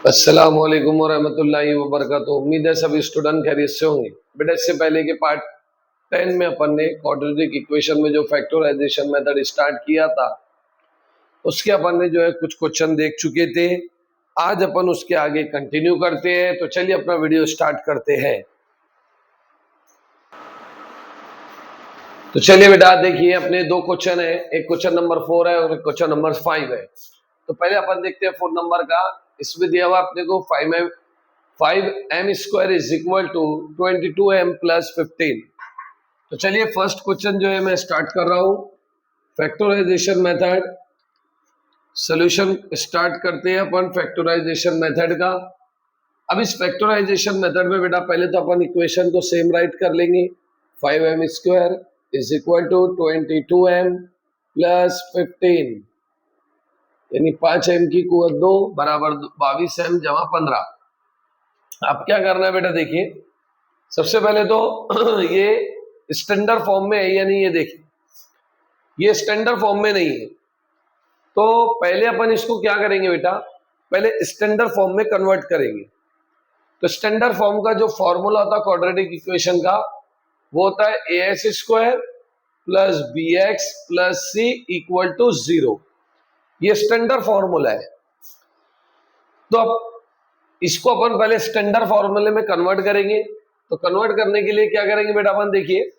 अस्सलाम वालेकुम वरहमतुल्लाहि वबरकातुहू। उम्मीद है सभी स्टूडेंट खैरियत से होंगे। बेटा इससे पहले के पार्ट 10 में अपन ने क्वाड्रेटिक इक्वेशन में जो फैक्टराइजेशन मेथड स्टार्ट किया था उसके अपन ने जो है कुछ क्वेश्चन देख चुके थे। आज अपन उसके आगे कंटिन्यू करते हैं, तो चलिए अपना वीडियो स्टार्ट करते हैं। तो चलिए बेटा देखिए, अपने दो क्वेश्चन है, एक क्वेश्चन नंबर 4 है और एक क्वेश्चन नंबर 5 है। तो पहले अपन देखते हैं 4 नंबर का। इसमें दिया हुआ अपने को 5m square is equal to 22m plus 15। तो चलिए फर्स्ट क्वेश्चन जो है मैं स्टार्ट कर रहा हूं। फैक्टराइजेशन मेथड सॉल्यूशन स्टार्ट करते हैं अपन फैक्टराइजेशन मेथड का। अब इस फैक्टराइजेशन मेथड में बेटा पहले तो अपन इक्वेशन को सेम राइट कर लेंगे। 5m square is equal to 22m plus 15, यानी 5m की कुवत 2 बराबर 22m जमा 15। अब क्या करना है बेटा, देखिए सबसे पहले तो ये स्टैंडर्ड फॉर्म में है या नहीं, ये देखिए ये स्टैंडर्ड फॉर्म में नहीं है। तो पहले अपन इसको क्या करेंगे बेटा, पहले स्टैंडर्ड फॉर्म में कन्वर्ट करेंगे। तो स्टैंडर्ड फॉर्म का जो फॉर्मूला होता है क्वाड्रेटिक इक्वेशन का, वो होता है ax square plus bx plus c equal to 0। ये स्टैंडर्ड फॉर्मूला है। तो अब इसको अपन पहले स्टैंडर्ड फॉर्मूले में कन्वर्ट करेंगे। तो कन्वर्ट करने के लिए क्या करेंगे बेटा, अपन देखिए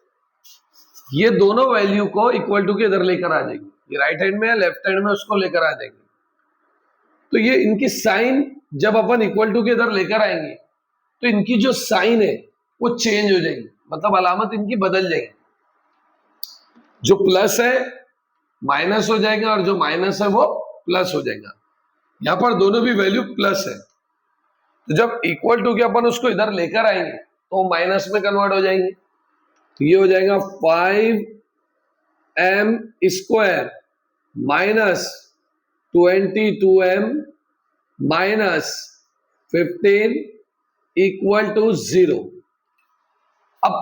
ये दोनों वैल्यू को इक्वल टू के इधर लेकर आ जाएंगे। ये राइट हैंड में है, लेफ्ट हैंड में उसको लेकर आ जाएंगे। तो ये इनकी साइन जब अपन इक्वल टू के इधर लेकर आएंगे तो इनकी जो साइन है वो चेंज हो जाएगी, मतलब अलामत इनकी बदल जाएगी। जो प्लस है माइनस हो जाएगा और जो माइनस है वो प्लस हो जाएगा। यहां पर दोनों भी वैल्यू प्लस है। तो जब इक्वल टू के अपन उसको इधर लेकर आएंगे तो माइनस में कन्वर्ट हो जाएंगे। तो ये हो जाएगा 5m square minus 22m minus 15 equal to 0। अब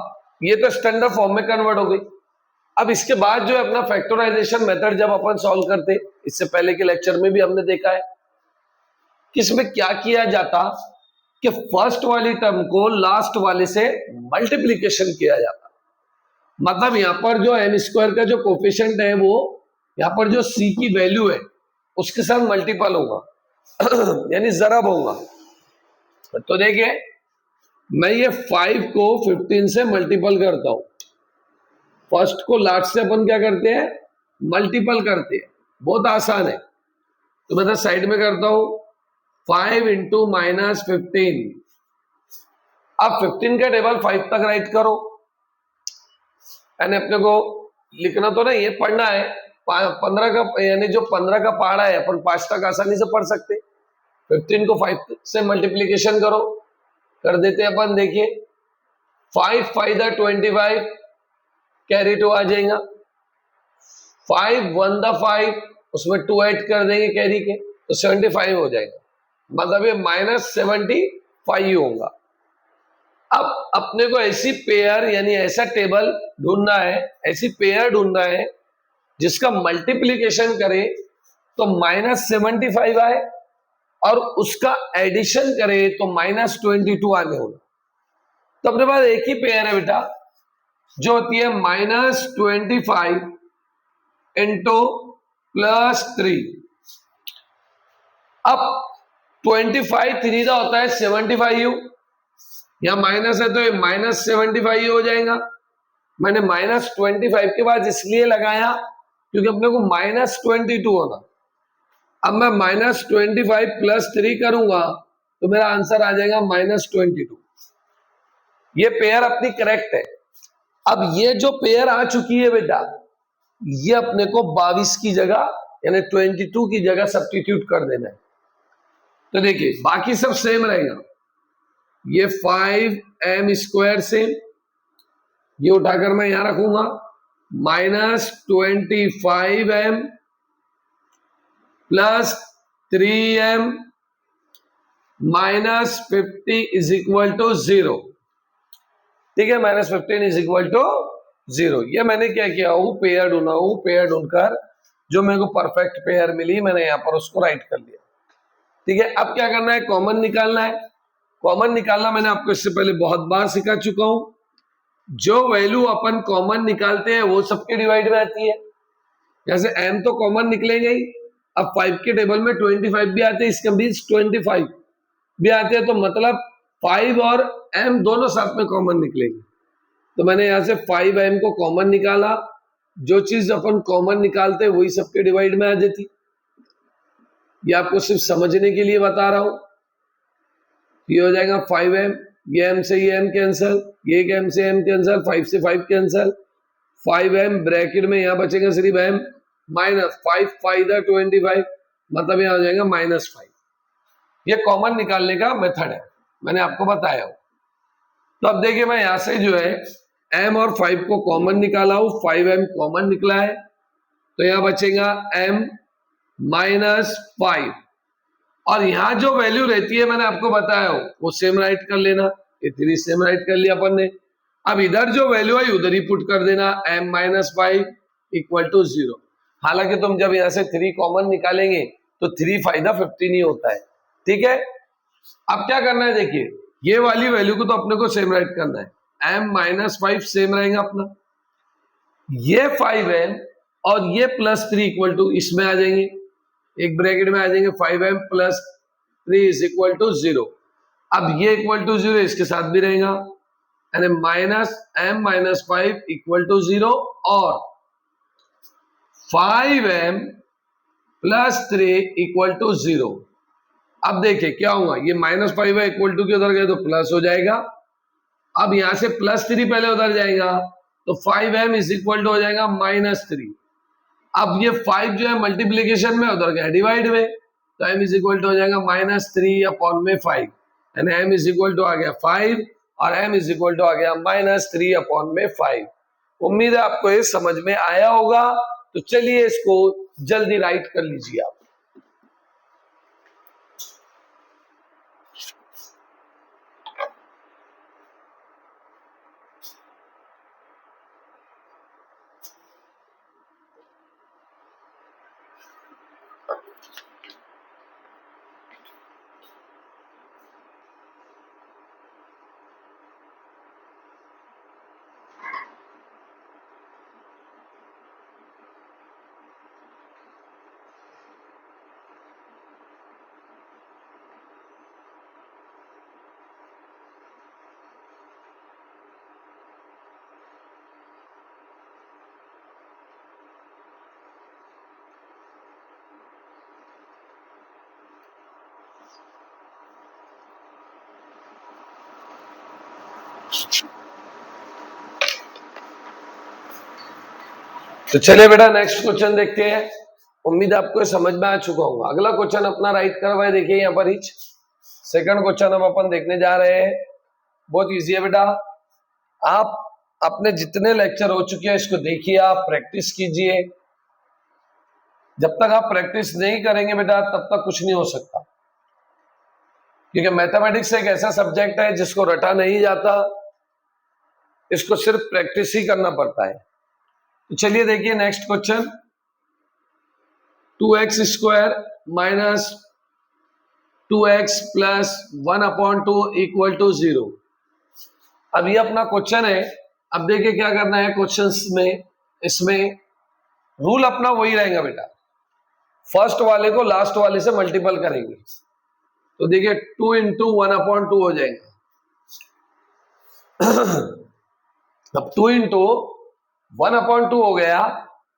ये तो स्टैंडर्ड फॉर्म में कन्वर्ट हो गई। अब इसके बाद जो है अपना फैक्टराइजेशन मेथड जब अपन सॉल्व करते, इससे पहले के लेक्चर में भी हमने देखा है कि इसमें क्या किया जाता कि फर्स्ट वाली टर्म को लास्ट वाले से मल्टीप्लीकेशन किया जाता। मतलब यहां पर जो m स्क्वायर का जो कोफिशिएंट है वो यहां पर जो c की वैल्यू है उसके साथ मल्टीपल होगा यानी जरब होगा। तो देखिए मैं ये 5 को 15 से मल्टीपल करता हूं। फर्स्ट को लास्ट से अपन क्या करते हैं, मल्टीपल करते हैं। बहुत आसान है। तो मैं साइड में करता हूं 5 इंटू माइनस 15। अब 15 का टेबल 5 तक राइट करो, यानी अपने को लिखना तो नहीं है, पढ़ना है। 15 का यानी जो 15 का पहाड़ा है अपन 5 तक आसानी से पढ़ सकते। 15 को 5 से मल्टीप्लीकेशन करो, कर देते अपन। देखिए 5 5 दा 25, कैरी 2 आ जाएगा। 5 1 दा 5, उसमें 2 ऐड कर देंगे कैरी के, तो 75 हो जाएगा। मतलब ये माइनस 75 होगा। अब अपने को ऐसी पेयर यानी ऐसा टेबल ढूंढना है, ऐसी पेयर ढूंढना है जिसका मल्टीप्लीकेशन करे तो माइनस 75 आए और उसका एडिशन करे तो माइनस 22 आने होगा। तो अपने पास एक ही पेयर है बेटा जो होती है माइनस 25 इंटू प्लस 3। अब 25 3 का होता है 75, यहां माइनस है तो ये माइनस 75 हो जाएगा। मैंने माइनस 25 के बाद इसलिए लगाया क्योंकि अपने को माइनस 22 होना। अब मैं माइनस 25 प्लस 3 करूंगा तो मेरा आंसर आ जाएगा माइनस 22। ये पेयर अपनी करेक्ट है। अब ये जो पेयर आ चुकी है बेटा, ये अपने को 22 की जगह यानी 22 की जगह सब्स्टिट्यूट कर देना है। तो देखिए बाकी सब सेम रहेगा। ये 5m स्क्वायर से ये उठाकर मैं यहां रखूंगा, minus 25m plus 3m minus 50 is equal to 0। ठीक है, माइनस 15 इज इक्वल टू 0। ये मैंने क्या किया, वो पेयर ढूंढा, वो पेयर ढूंढकर जो मेरे को परफेक्ट पेयर मिली मैंने यहां पर उसको राइट कर लिया। ठीक है, अब क्या करना है, कॉमन निकालना है। कॉमन निकालना मैंने आपको इससे पहले बहुत बार सिखा चुका हूं। जो वैल्यू अपन कॉमन निकालते हैं वो सबके डिवाइड में आती है। जैसे m तो कॉमन निकलेंगे ही। अब 5 के टेबल में 25 भी आते हैं, इसके बीच 25 भी आते हैं, तो मतलब 5 और m दोनों साथ में कॉमन निकलेंगे। तो मैंने यहां से 5m को कॉमन निकाला। जो चीज अपन कॉमन निकालते हैं वही सबके डिवाइड में आ जाती। ये आपको सिर्फ समझने के लिए बता रहा हूं। ये हो जाएगा 5m, ये m से ये m कैंसल, ये m से m कैंसल, 5 से 5 कैंसल, 5m ब्रैकेट में यहां बचेगा सिर्फ m माइनस 5 5 25, मतलब यहां हो जाएगा -5। ये कॉमन निकालने का मेथड है, मैंने आपको बताया हो। तो अब देखिए मैं यहां से जो है m और 5 को कॉमन निकाला हूं, 5m कॉमन निकला है, तो यहां बचेगा m -5, और यहां जो वैल्यू रहती है मैंने आपको बताया हो वो सेम राइट कर लेना। ये 3 सेम राइट कर लिया अपन ने। अब इधर जो वैल्यू है उधर ही पुट कर देना, m -5 इक्वल टू 0। हालांकि तुम जब यहां से 3 कॉमन निकालेंगे तो 3 फायदा 15 ही होता है। ठीक है, अब क्या करना है, देखिए ये वाली वैल्यू को तो अपने को सेम राइट करना है, m -5 सेम रहेगा अपना, ये 5m और ये +3 इक्वल टू इसमें आ जाएंगे, एक ब्रैकेट में आ जाएंगे, 5m + 3 इज इक्वल टू 0। अब ये इक्वल टू 0 इसके साथ भी रहेगा, यानी -m -5 इक्वल टू 0 और 5m + 3 इक्वल टू 0। अब देखिए क्या होगा, ये -5 है, इक्वल टू के उधर गए तो प्लस हो जाएगा। अब यहां से +3 पहले उधर जाएगा तो 5m इज इक्वल टू हो जाएगा -3। अब ये 5 जो है मल्टीप्लीकेशन में उधर गया डिवाइड में, तो m इज इक्वल टू हो जाएगा -3/5, यानी m इज इक्वल टू आ गया 5 और m इज इक्वल टू आ गया -3/5। उम्मीद है आपको ये समझ में आया होगा। तो चलिए इसको जल्दी राइट कर लीजिए आप। तो चलिए बेटा नेक्स्ट क्वेश्चन देखते हैं। उम्मीद आपको समझ में आ चुका होगा। अगला क्वेश्चन अपना राइट करवाए, देखिए यहाँ पर ही सेकंड क्वेश्चन अब अपन देखने जा रहे हैं। बहुत इजी है बेटा, आप अपने जितने लेक्चर हो चुके हैं इसको देखिए, आप प्रैक्टिस कीजिए। जब तक आप प्रैक्टिस नहीं करेंगे बेटा तब तक कुछ नहीं हो सकता, क्योंकि मैथमेटिक्स एक ऐसा सब्जेक्ट है जिसको रटा नहीं जाता, इसको सिर्फ प्रैक्टिस ही करना पड़ता है। तो चलिए देखिए next question, 2x² minus 2x + 1/2 equal to 0। अब ये अपना क्वेश्चन है। अब देखिए क्या करना है क्वेश्चंस में, इसमें रूल अपना वही रहेगा बेटा, फर्स्ट वाले को लास्ट वाले से मल्टीपल करेंगे। तो देखिए 2 × 1/2 हो जाएगा। अब 2 × 1/2 हो गया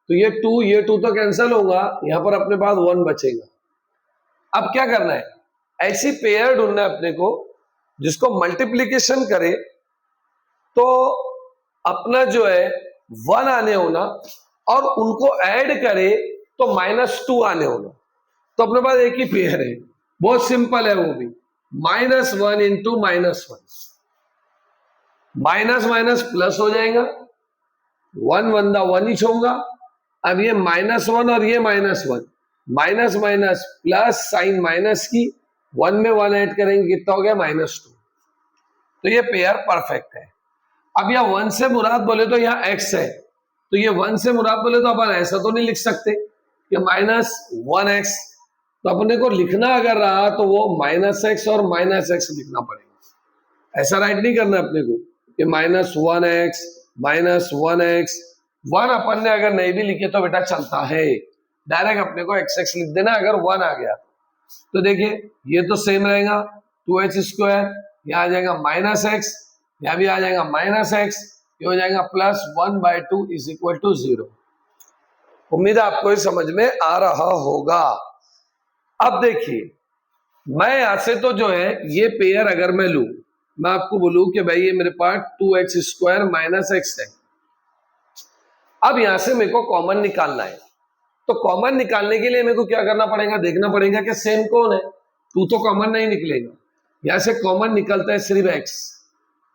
तो ये 2 तो कैंसिल होगा, यहां पर अपने पास 1 बचेगा। अब क्या करना है, ऐसी पेयर ढूंढना है अपने को जिसको मल्टीप्लीकेशन करे तो अपना जो है 1 आने होना, और उनको ऐड करे तो -2 आने होना। तो अपने पास एक ही पेयर है, बहुत सिंपल है वो भी, -1 × -1, माइनस माइनस प्लस हो जाएगा, 1 × 1 ही होगा। अब ये -1 और ये -1, minus minus plus, sign minus की, 1 में 1 ऐड करेंगे कितना हो गया -2। तो ये पेयर परफेक्ट है। अब यह 1 से मुराद बोले तो यहाँ x है, तो ये 1 से मुराद बोले तो अपन ऐसा तो नहीं लिख सकते कि -1x तो अपने को लिखना अगर रहा तो वो -x और -x लिखना पड़ेगा। ऐसा राइट नहीं करना अपने को कि -1x -1x 1 अपन ने अगर नहीं भी लिखे तो बेटा चलता है, डायरेक्ट अपने को x लिख देना अगर 1 आ गया। तो देखिए ये तो सेम रहेगा 2h², यहाँ आ जाएगा -x, यहाँ भी आ जाएगा -x, ये हो जाएगा +1/2 = 0। उम्मीद है आपको ये समझ में आ रहा होगा। अब देखिए मैं यहां से तो जो है ये पेयर अगर मैं लू, मैं आपको बोलूं कि भाई ये मेरे पास 2x² - x है। अब यहां से मेरे को कॉमन निकालना है, तो कॉमन निकालने के लिए मेरे को क्या करना पड़ेगा, देखना पड़ेगा कि सेम कौन है। 2 तो कॉमन नहीं निकलेगा, यहां से कॉमन निकलता है सिर्फ x।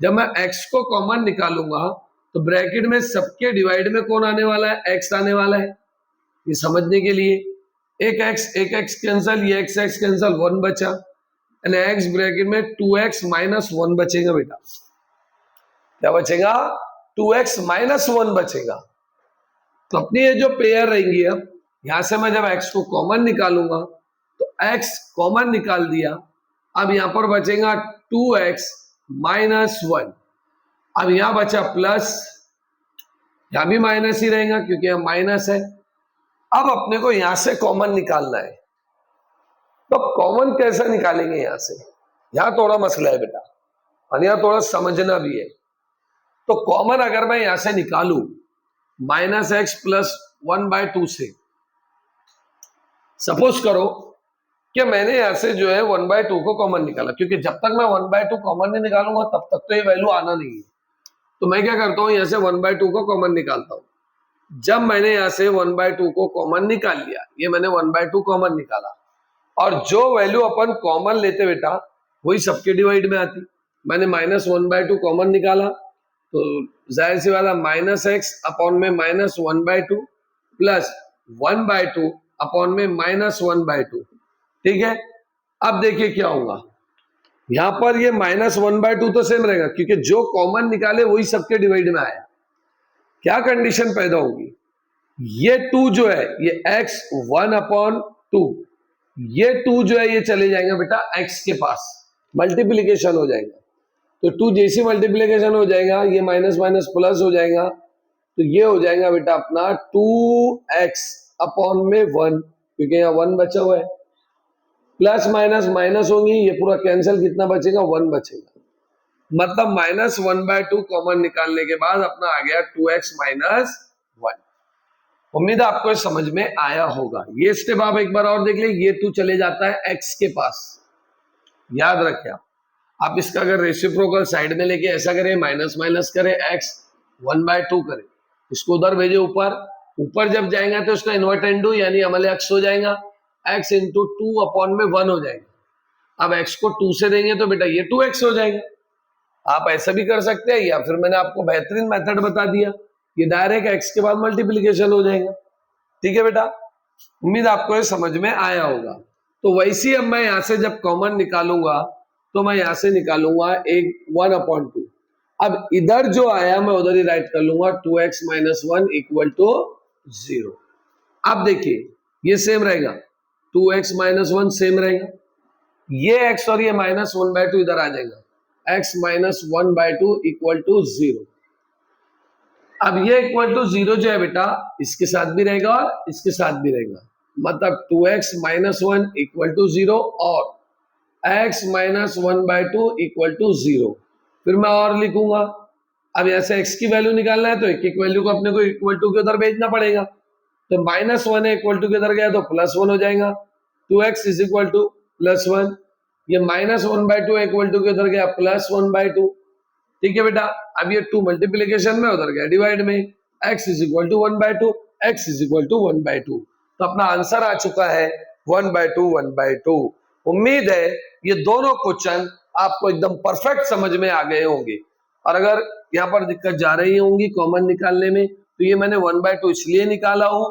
जब मैं x को कॉमन निकालूंगा तो ब्रैकेट में सबके डिवाइड में कौन आने वाला है, x आने वाला है। ये समझने के लिए एक x कैंसल, ये x कैंसल, 1 बचा, एंड x ब्रैकेट में 2x - 1 बचेगा बेटा। क्या बचेगा, 2x - 1 बचेगा। तो अपनी ये जो पेयर रहेंगी, अब यहां से मैं जब x को कॉमन निकालूंगा तो x कॉमन निकाल दिया, अब यहां पर बचेगा 2x - 1। अब यहां बचा प्लस, यहां भी माइनस ही रहेगा क्योंकि यहां माइनस है। अब अपने को यहां से कॉमन निकालना है, तो कॉमन कैसे निकालेंगे यहां से, यहां थोड़ा मसला है बेटा और यहां थोड़ा समझना भी है। तो कॉमन अगर मैं यहां से निकालू -x + 1/2 से, सपोज करो कि मैंने यहां से जो है 1/2 को कॉमन निकाला, क्योंकि जब तक मैं 1/2 कॉमन नहीं निकालूंगा तब तक तो ये वैल्यू आना नहीं है। तो मैं क्या करता हूं, यहां से 1/2 को कॉमन निकालता हूं। जब मैंने यहां से 1/2 को कॉमन निकाल लिया, ये मैंने 1/2 कॉमन निकाला, और जो वैल्यू अपन कॉमन लेते बेटा वही सबके डिवाइड में आती। मैंने -1/2 कॉमन निकाला तो जाहिर सी वाला -x अपॉन में -1/2 प्लस 1/2 अपॉन में -1/2। ठीक है, अब देखिए क्या होगा, यहां पर ये -1/2 तो सेम रहेगा क्योंकि जो कॉमन निकाले वही सबके डिवाइड में आया। क्या कंडीशन पैदा होगी, ये 2 जो है ये x1/2, ये 2 जो है ये चले जाएंगे बेटा x के पास, मल्टीप्लीकेशन हो जाएगा। तो 2 जैसी मल्टीप्लीकेशन हो जाएगा ये माइनस माइनस प्लस हो जाएगा, तो ये हो जाएगा बेटा अपना 2x/1, क्योंकि यहाँ 1 बचा हुआ है, प्लस माइनस माइनस होंगी, ये पूरा कैंसिल, कितना बचेगा, 1 बचेगा। मतलब -1/2 कॉमन निकालने के बाद अपना आ गया 2x - 1। उम्मीद है आपको समझ में आया होगा। ये स्टेप आप एक बार और देख ले, ये 2 चले जाता है x के पास, याद रखें आप इसका अगर रेसिप्रोकल साइड में लेके ऐसा करें, माइनस माइनस करें, x 1/2 करें, इसको उधर भेजे ऊपर, ऊपर जब जाएगा तो उसका इन्वर्टेंडू यानी अमल x हो जाएगा, x × 2/1 हो जाएगा। अब x को 2 से देंगे तो बेटा ये 2x हो जाएगा। आप ऐसा भी कर सकते हैं, या फिर मैंने आपको बेहतरीन मेथड बता दिया, ये डायरेक्ट x के बाद मल्टीप्लीकेशन हो जाएगा। ठीक है बेटा, उम्मीद आपको ये समझ में आया होगा। तो वैसे अब मैं यहां से जब कॉमन निकालूंगा तो मैं यहां से निकालूंगा एक 1/2। अब इधर जो आया मैं उधर ही राइट कर लूंगा 2x - 1 = 0। अब देखिए ये सेम रहेगा, 2x - 1 सेम रहेगा, ये x और ये -1/2 इधर आ जाएगा, x - 1/2 = 0। अब ये = 0 जो है बेटा इसके साथ भी रहेगा और इसके साथ भी रहेगा, मतलब 2x - 1 = 0 और x - 1/2 = 0। फिर मैं और लिखूंगा, अब यहाँ से x की वैल्यू निकालना है तो एक वैल्यू को अपने को = के उधर भेजना पड़ेगा, तो -1 है = के उधर गया तो +1 हो जाएगा, 2x = +1, ये -1/2 है = के उधर गया +1/2। ठीक है बेटा, अब ये 2 मल्टीप्लीकेशन में उधर गया डिवाइड में, x = 1/2, x = 1/2। तो अपना आंसर आ चुका है 1/2 1/2। उम्मीद है ये दोनों क्वेश्चन आपको एकदम परफेक्ट समझ में आ गए होंगे, और अगर यहाँ पर दिक्कत जा रही होंगी कॉमन निकालने में तो ये मैंने 1/2 इसलिए निकाला हूं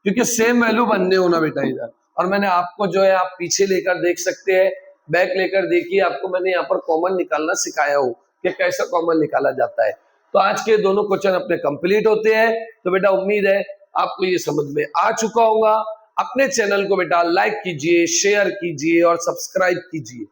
क्योंकि सेम वैल्यू बनने होना बेटा इधर, और मैंने आपको जो है आप पीछे लेकर देख सकते हैं, बैक लेकर देखिए, आपको मैंने यहाँ पर कॉमन निकालना सिखाया हूं कि कैसे कॉमन निकाला जाता है। तो आज के दोनों क्वेश्चन अपने कंप्लीट होते हैं। तो बेटा उम्मीद है आपको ये समझ में आ चुका होगा। अपने चैनल को बेटा लाइक कीजिए, शेयर कीजिए और सब्सक्राइब कीजिए।